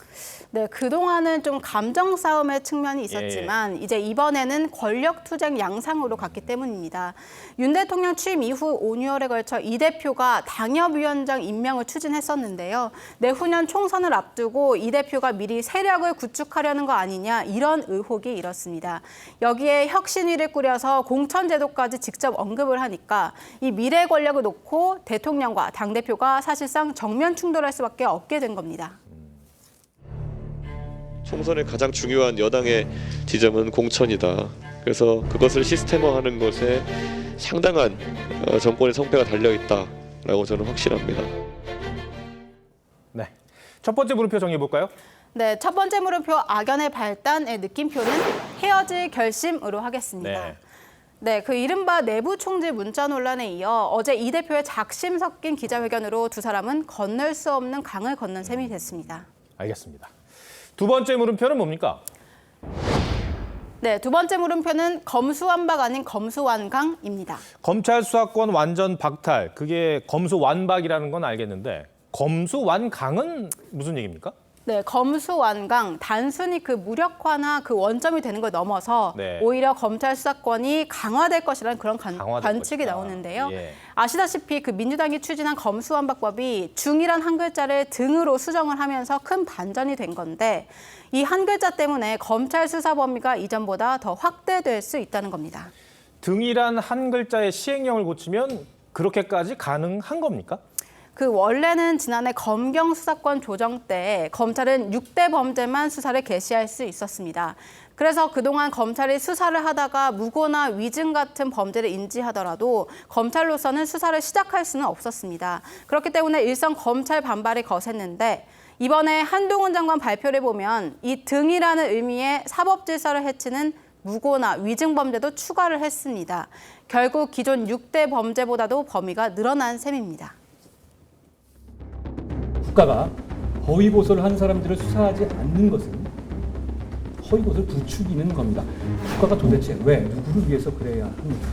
네, 그동안은 좀 감정 싸움의 측면이 있었지만 이제 이번에는 권력 투쟁 양상으로 갔기 때문입니다. 윤 대통령 취임 이후 5개월에 걸쳐 이 대표가 당협위원장 임명을 추진했었는데요. 내후년 총선을 앞두고 이 대표가 미리 세력을 구축하려는 거 아니냐 이런 의혹이 일었습니다. 여기에 혁신위를 꾸려서 공천제도까지 직접 언급을 하니까 이 미래 권력을 놓고 대통령과 당대표가 사실상 정면 충돌할 수밖에 없게 된 겁니다. 총선의 가장 중요한 여당의 지점은 공천이다. 그래서 그것을 시스템화하는 것에 상당한 정권의 성패가 달려있다라고 저는 확신합니다. 네, 첫 번째 물음표 정리해 볼까요? 네, 첫 번째 물음표 악연의 발단의 느낌표는 헤어질 결심으로 하겠습니다. 네, 그 이른바 내부 총질 문자 논란에 이어 어제 이 대표의 작심 섞인 기자회견으로 두 사람은 건널 수 없는 강을 건넌 셈이 됐습니다. 알겠습니다. 두 번째 물음표는 뭡니까? 네, 두 번째 물음표는 검수완박 아닌 검수완강입니다. 검찰 수사권 완전 박탈, 그게 검수완박이라는 건 알겠는데 검수완강은 무슨 얘기입니까? 네, 검수완강, 단순히 그 무력화나 그 원점이 되는 걸 넘어서 오히려 검찰 수사권이 강화될 것이라는 그런 관측이 나오는데요. 아시다시피 그 민주당이 추진한 검수완박법이 중이란 한 글자를 등으로 수정을 하면서 큰 반전이 된 건데 이 한 글자 때문에 검찰 수사 범위가 이전보다 더 확대될 수 있다는 겁니다. 등이란 한 글자의 시행령을 고치면 그렇게까지 가능한 겁니까? 그 원래는 지난해 검경 수사권 조정 때 검찰은 6대 범죄만 수사를 개시할 수 있었습니다. 그래서 그동안 검찰이 수사를 하다가 무고나 위증 같은 범죄를 인지하더라도 검찰로서는 수사를 시작할 수는 없었습니다. 그렇기 때문에 일선 검찰 반발이 거셌는데 이번에 한동훈 장관 발표를 보면 이 등이라는 의미의 사법 질서를 해치는 무고나 위증 범죄도 추가를 했습니다. 결국 기존 6대 범죄보다도 범위가 늘어난 셈입니다. 국가가 허위고소를 한 사람들을 수사하지 않는 것은 허위고소를 부추기는 겁니다. 국가가 도대체 왜 누구를 위해서 그래야 합니까?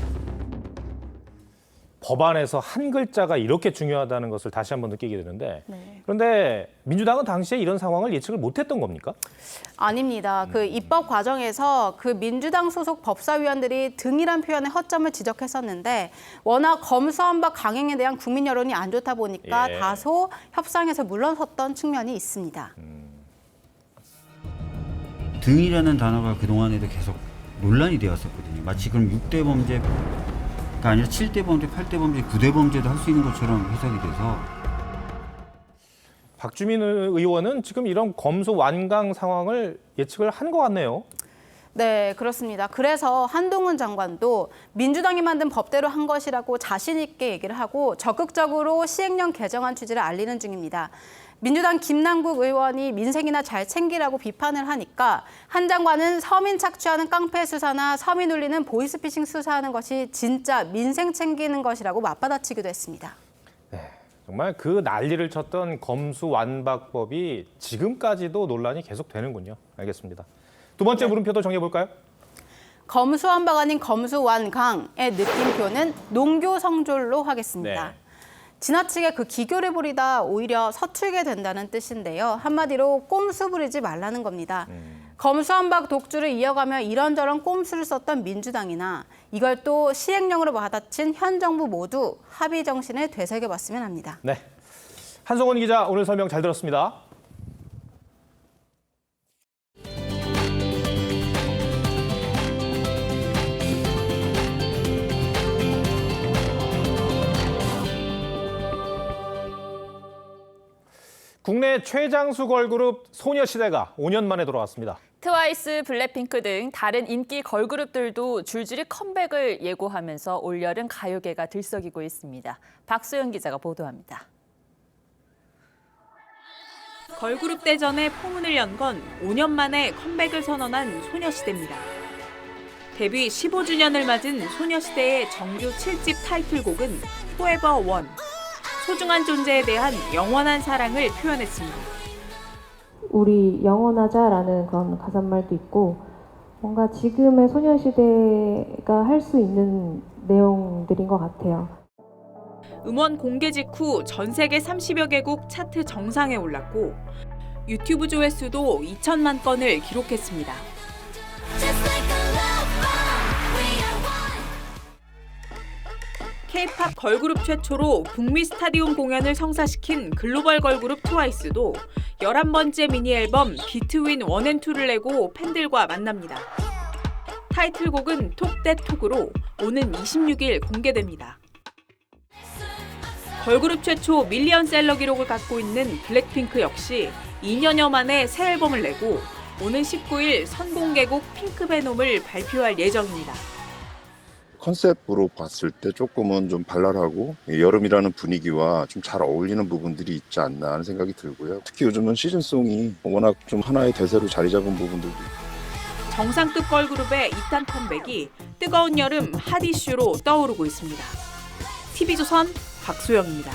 법안에서 한 글자가 이렇게 중요하다는 것을 다시 한번 느끼게 되는데 그런데 민주당은 당시에 이런 상황을 예측을 못했던 겁니까? 아닙니다. 그 입법 과정에서 그 민주당 소속 법사위원들이 등이란 표현의 허점을 지적했었는데 워낙 검수완박 강행에 대한 국민 여론이 안 좋다 보니까 다소 협상에서 물러섰던 측면이 있습니다. 등이라는 단어가 그동안에도 계속 논란이 되었었거든요. 마치 그럼 6대 범죄가 아니라 7대 범죄, 8대 범죄, 9대 범죄도 할 수 있는 것처럼 해석이 돼서 박주민 의원은 지금 이런 검수 완강 상황을 예측을 한 것 같네요. 네, 그렇습니다. 그래서 한동훈 장관도 민주당이 만든 법대로 한 것이라고 자신 있게 얘기를 하고 적극적으로 시행령 개정안 취지를 알리는 중입니다. 민주당 김남국 의원이 민생이나 잘 챙기라고 비판을 하니까 한 장관은 서민 착취하는 깡패 수사나 서민 울리는 보이스피싱 수사하는 것이 진짜 민생 챙기는 것이라고 맞받아치기도 했습니다. 정말 그 난리를 쳤던 검수완박법이 지금까지도 논란이 계속되는군요. 알겠습니다. 두 번째 물음표도 정해볼까요? 검수완박 아닌 검수완강의 느낌표는 농교성졸로 하겠습니다. 지나치게 그 기교를 부리다 오히려 서툴게 된다는 뜻인데요. 한마디로 꼼수 부리지 말라는 겁니다. 검수완박 독주를 이어가며 이런저런 꼼수를 썼던 민주당이나 이걸 또 시행령으로 받아친 현 정부 모두 합의 정신을 되새겨봤으면 합니다. 네, 한성원 기자 오늘 설명 잘 들었습니다. 국내 최장수 걸그룹 소녀시대가 5년 만에 돌아왔습니다. 트와이스, 블랙핑크 등 다른 인기 걸그룹들도 줄줄이 컴백을 예고하면서 올여름 가요계가 들썩이고 있습니다. 박소영 기자가 보도합니다. 걸그룹 대전에 포문을 연 건 5년 만에 컴백을 선언한 소녀시대입니다. 데뷔 15주년을 맞은 소녀시대의 정규 7집 타이틀곡은 Forever One. 소중한 존재에 대한 영원한 사랑을 표현했습니다. 우리 영원하자라는 그런 가사말도 있고 뭔가 지금의 소녀시대가 할 수 있는 내용들인 것 같아요. 음원 공개 직후 전 세계 30여 개국 차트 정상에 올랐고 유튜브 조회수도 2천만 건을 기록했습니다. K-팝 걸그룹 최초로 북미 스타디움 공연을 성사시킨 글로벌 걸그룹 트와이스도 11번째 미니 앨범 비트윈 1&2를 내고 팬들과 만납니다. 타이틀곡은 톡댓톡으로 오는 26일 공개됩니다. 걸그룹 최초 밀리언셀러 기록을 갖고 있는 블랙핑크 역시 2년여 만에 새 앨범을 내고 오는 19일 선공개곡 핑크베놈을 발표할 예정입니다. 컨셉으로 봤을 때 조금은 좀 발랄하고 여름이라는 분위기와 좀 잘 어울리는 부분들이 있지 않나 하는 생각이 들고요. 특히 요즘은 시즌송이 워낙 좀 하나의 대세로 자리 잡은 부분들도 있고. 정상급 걸그룹의 2탄 컴백이 뜨거운 여름 핫 이슈로 떠오르고 있습니다. TV조선 박소영입니다.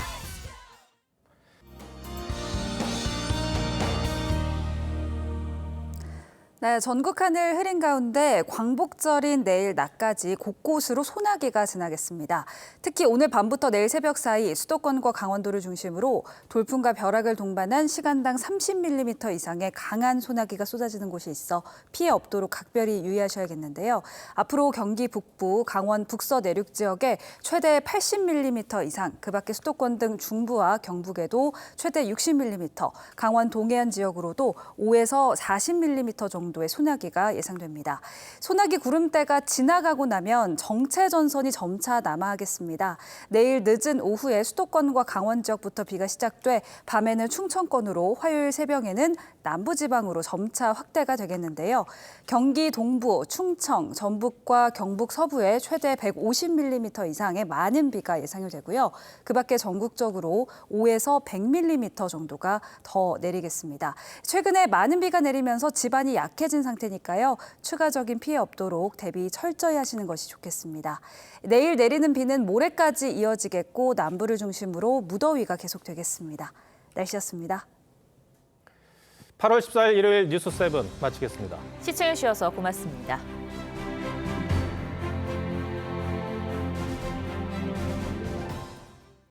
네, 전국 하늘 흐린 가운데 광복절인 내일 낮까지 곳곳으로 소나기가 지나겠습니다. 특히 오늘 밤부터 내일 새벽 사이 수도권과 강원도를 중심으로 돌풍과 벼락을 동반한 시간당 30mm 이상의 강한 소나기가 쏟아지는 곳이 있어 피해 없도록 각별히 유의하셔야겠는데요. 앞으로 경기 북부, 강원 북서 내륙 지역에 최대 80mm 이상, 그밖에 수도권 등 중부와 경북에도 최대 60mm, 강원 동해안 지역으로도 5에서 40mm 정도의 소나기가 예상됩니다. 소나기 구름대가 지나가고 나면 정체 전선이 점차 남하하겠습니다. 내일 늦은 오후에 수도권과 강원 지역부터 비가 시작돼 밤에는 충청권으로 화요일 새벽에는 남부지방으로 점차 확대가 되겠는데요. 경기 동부, 충청, 전북과 경북 서부에 최대 150mm 이상의 많은 비가 예상이 되고요. 그밖에 전국적으로 5에서 100mm 정도가 더 내리겠습니다. 최근에 많은 비가 내리면서 지반이 약해진 상태니까요. 추가적인 피해 없도록 대비 철저히 하시는 것이 좋겠습니다. 내일 내리는 비는 모레까지 이어지겠고 남부를 중심으로 무더위가 계속되겠습니다. 날씨였습니다. 8월 14일 일요일 뉴스7 마치겠습니다. 시청해주셔서 고맙습니다.